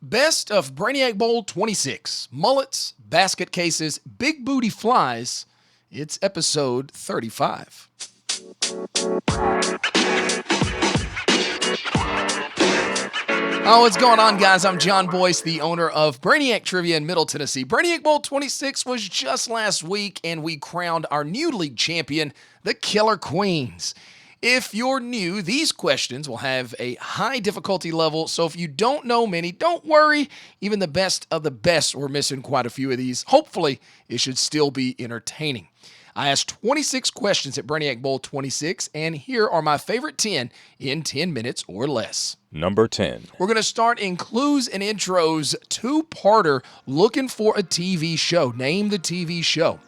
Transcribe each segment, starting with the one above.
Best of Brainiac Bowl 26. Mullets, basket cases, big booty flies. It's episode 35. Oh, what's going on, guys? I'm John Boyce, the owner of Brainiac Trivia in Middle Tennessee. Brainiac Bowl 26 was just last week, and we crowned our new league champion, the Killer Queens. If you're new, these questions will have a high difficulty level, so if you don't know many, don't worry. Even the best of the best were missing quite a few of these. Hopefully, it should still be entertaining. I asked 26 questions at Brainiac Bowl 26, and here are my favorite 10 in 10 minutes or less. Number 10. We're going to start in clues and intros, two-parter, looking for a TV show. Name the TV show.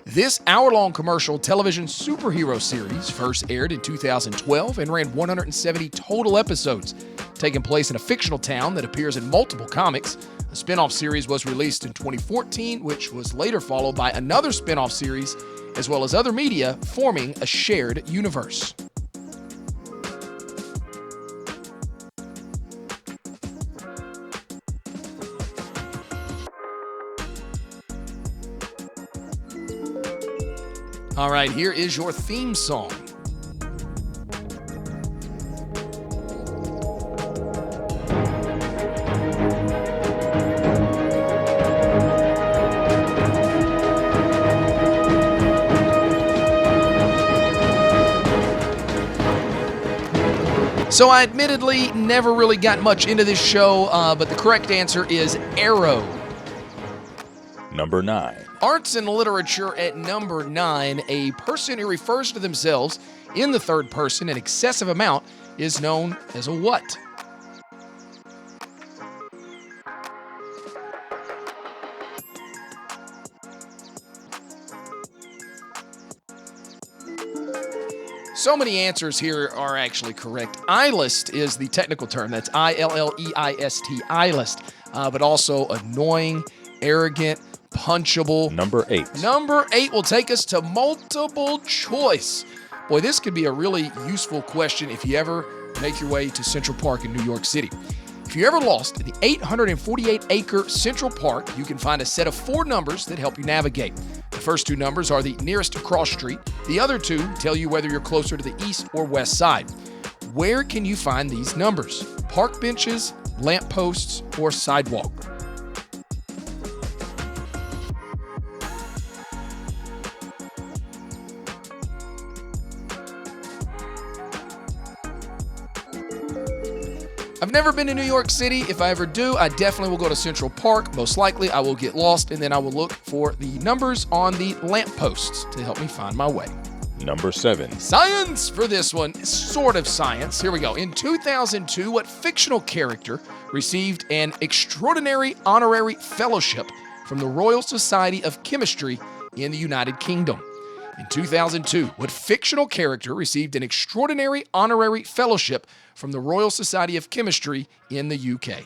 This hour-long commercial television superhero series first aired in 2012 and ran 170 total episodes, taking place in a fictional town that appears in multiple comics. A spin-off series was released in 2014, which was later followed by another spin-off series, as well as other media, forming a shared universe. All right, here is your theme song. So I admittedly never really got much into this show, but the correct answer is Arrow. Number 9. Arts and literature at number 9. A person who refers to themselves in the third person an excessive amount is known as a what? So many answers here are actually correct. I-list is the technical term. That's I-L-L-E-I-S-T, I-list. But also annoying, arrogant, punchable. Number 8. Number 8 will take us to multiple choice. Boy, this could be a really useful question if you ever make your way to Central Park in New York City. If you're ever lost in the 848-acre Central Park, you can find a set of 4 numbers that help you navigate. The first 2 numbers are the nearest cross street. The other 2 tell you whether you're closer to the east or west side. Where can you find these numbers? Park benches, lampposts, or sidewalk? I've never been to New York City. If I ever do, I definitely will go to Central Park. Most likely, I will get lost, and then I will look for the numbers on the lampposts to help me find my way. Number 7. Science for this one. Sort of science. Here we go. In 2002, what fictional character received an extraordinary honorary fellowship from the Royal Society of Chemistry in the United Kingdom? In 2002, what fictional character received an extraordinary honorary fellowship from the Royal Society of Chemistry in the UK?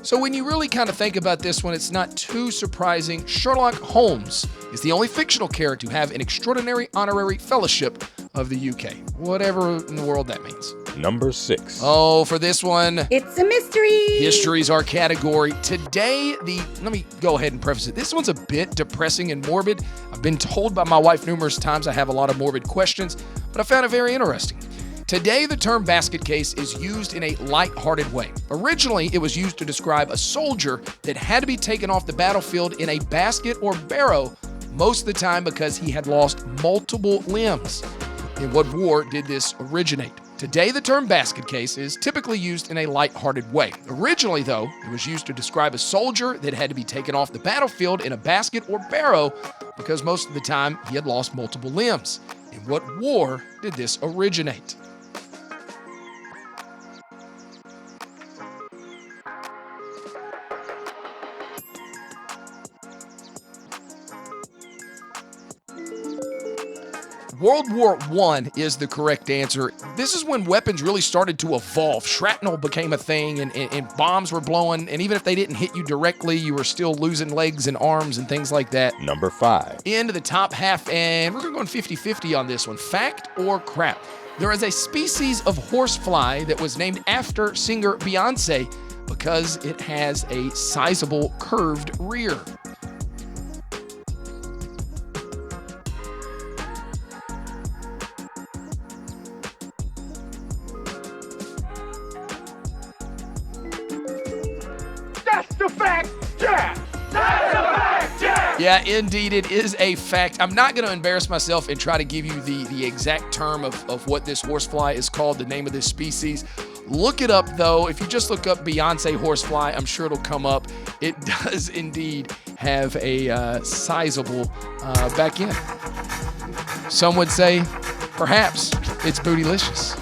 So when you really kind of think about this one, it's not too surprising. Sherlock Holmes is the only fictional character to have an extraordinary honorary fellowship of the UK. Whatever in the world that means. Number 6. Oh, for this one, it's a mystery. History's our category. Today, let me go ahead and preface it. This one's a bit depressing and morbid. I've been told by my wife numerous times I have a lot of morbid questions, but I found it very interesting. Today, the term basket case is used in a light-hearted way. Originally, it was used to describe a soldier that had to be taken off the battlefield in a basket or barrow, most of the time because he had lost multiple limbs. In what war did this originate? Today, the term basket case is typically used in a light-hearted way. Originally, though, it was used to describe a soldier that had to be taken off the battlefield in a basket or barrow because most of the time he had lost multiple limbs. In what war did this originate? World War I is the correct answer. This is when weapons really started to evolve. Shrapnel became a thing, and bombs were blowing, and even if they didn't hit you directly, you were still losing legs and arms and things like that. Number 5. Into the top half, and we're going 50-50 on this one. Fact or crap? There is a species of horsefly that was named after singer Beyonce because it has a sizable curved rear. That's the fact, yeah! That's the fact, yeah! Yeah, indeed, it is a fact. I'm not going to embarrass myself and try to give you the exact term of what this horsefly is called, the name of this species. Look it up, though. If you just look up Beyonce horsefly, I'm sure it'll come up. It does indeed have a sizable back end. Some would say, perhaps, it's bootylicious.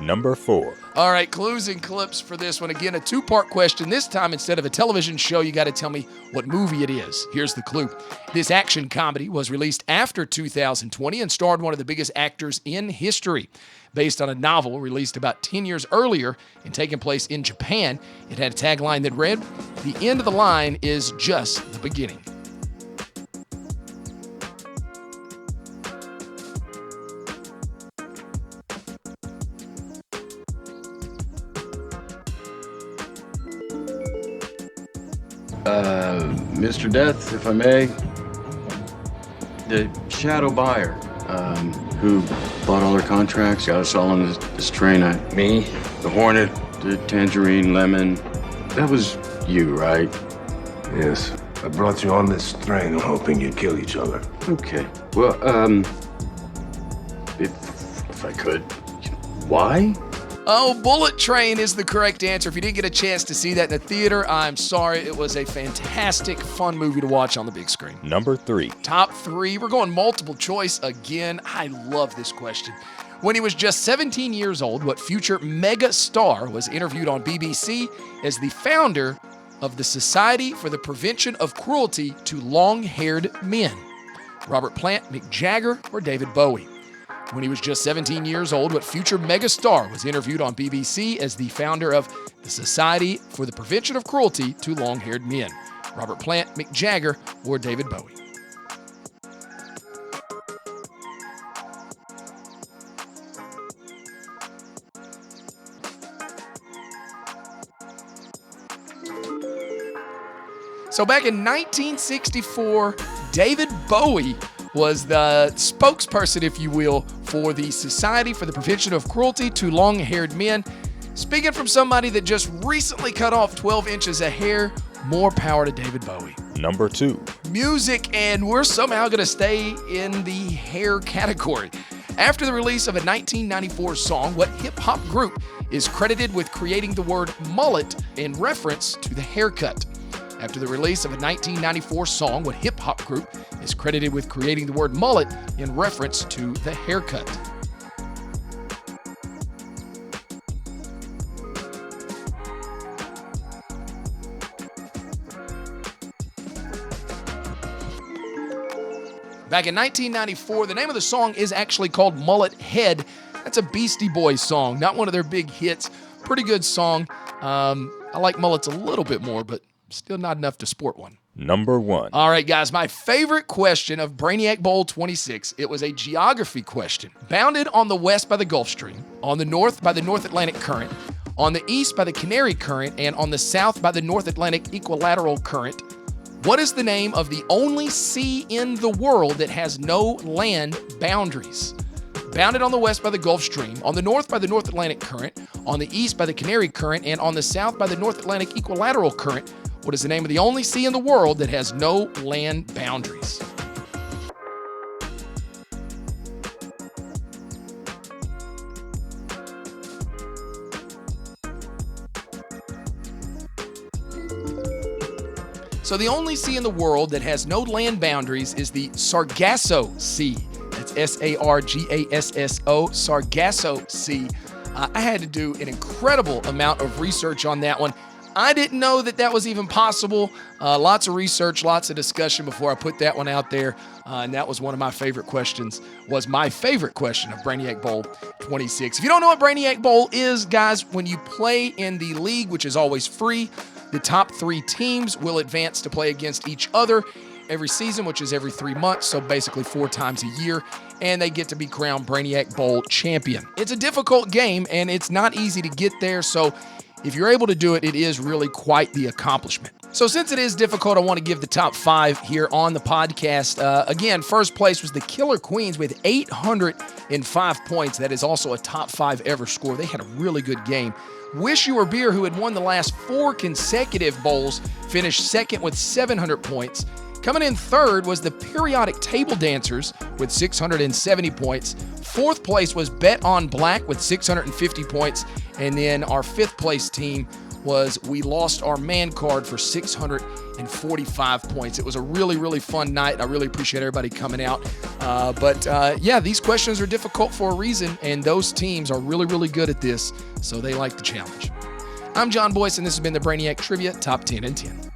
Number 4. All right, clues and clips for this one. Again, a two-part question. This time, instead of a television show, you got to tell me what movie it is. Here's the clue. This action comedy was released after 2020 and starred one of the biggest actors in history. Based on a novel released about 10 years earlier and taking place in Japan, it had a tagline that read, "The end of the line is just the beginning." Mr. Death, if I may. The shadow buyer, who bought all our contracts, got us all on this train. Me? The Hornet, the Tangerine, Lemon. That was you, right? Yes. I brought you on this train hoping you'd kill each other. Okay. Well, if I could. Why? Oh, Bullet Train is the correct answer. If you didn't get a chance to see that in the theater, I'm sorry. It was a fantastic, fun movie to watch on the big screen. Number 3. Top 3. We're going multiple choice again. I love this question. When he was just 17 years old, what future mega star was interviewed on BBC as the founder of the Society for the Prevention of Cruelty to Long-Haired Men? Robert Plant, Mick Jagger, or David Bowie? When he was just 17 years old, what future megastar was interviewed on BBC as the founder of the Society for the Prevention of Cruelty to Long-Haired Men? Robert Plant, Mick Jagger, or David Bowie? So back in 1964, David Bowie was the spokesperson, if you will, for the Society for the Prevention of Cruelty to Long-Haired Men. Speaking from somebody that just recently cut off 12 inches of hair, more power to David Bowie. Number 2. Music, and we're somehow going to stay in the hair category. After the release of a 1994 song, what hip-hop group is credited with creating the word mullet in reference to the haircut? After the release of a 1994 song, what hip-hop group is credited with creating the word mullet in reference to the haircut? Back in 1994, the name of the song is actually called Mullet Head. That's a Beastie Boys song, not one of their big hits. Pretty good song. I like mullets a little bit more, but still not enough to sport one. Number 1. All right, guys, my favorite question of Brainiac Bowl 26. It was a geography question. Bounded on the west by the Gulf Stream, on the north by the North Atlantic Current, on the east by the Canary Current, and on the south by the North Atlantic Equilateral Current, what is the name of the only sea in the world that has no land boundaries? Bounded on the west by the Gulf Stream, on the north by the North Atlantic Current, on the east by the Canary Current, and on the south by the North Atlantic Equilateral Current, what is the name of the only sea in the world that has no land boundaries? So the only sea in the world that has no land boundaries is the Sargasso Sea. That's Sargasso, Sargasso Sea. I had to do an incredible amount of research on that one. I didn't know that that was even possible. Lots of research, lots of discussion before I put that one out there. And that was one of my favorite questions, was my favorite question of Brainiac Bowl 26. If you don't know what Brainiac Bowl is, guys, when you play in the league, which is always free, the top 3 teams will advance to play against each other every season, which is every 3 months, so basically 4 times a year, and they get to be crowned Brainiac Bowl champion. It's a difficult game, and it's not easy to get there, so if you're able to do it, it is really quite the accomplishment. So since it is difficult, I want to give the top 5 here on the podcast. Again, first place was the Killer Queens with 805 points. That is also a top 5 ever score. They had a really good game. Wish You Were Beer, who had won the last 4 consecutive bowls, finished second with 700 points. Coming in third was the Periodic Table Dancers with 670 points. Fourth place was Bet on Black with 650 points. And then our 5th place team was We Lost Our Man Card for 645 points. It was a really, really fun night. I really appreciate everybody coming out. Yeah, these questions are difficult for a reason, and those teams are really, really good at this, so they like the challenge. I'm John Boyce, and this has been the Brainiac Trivia Top 10 and 10.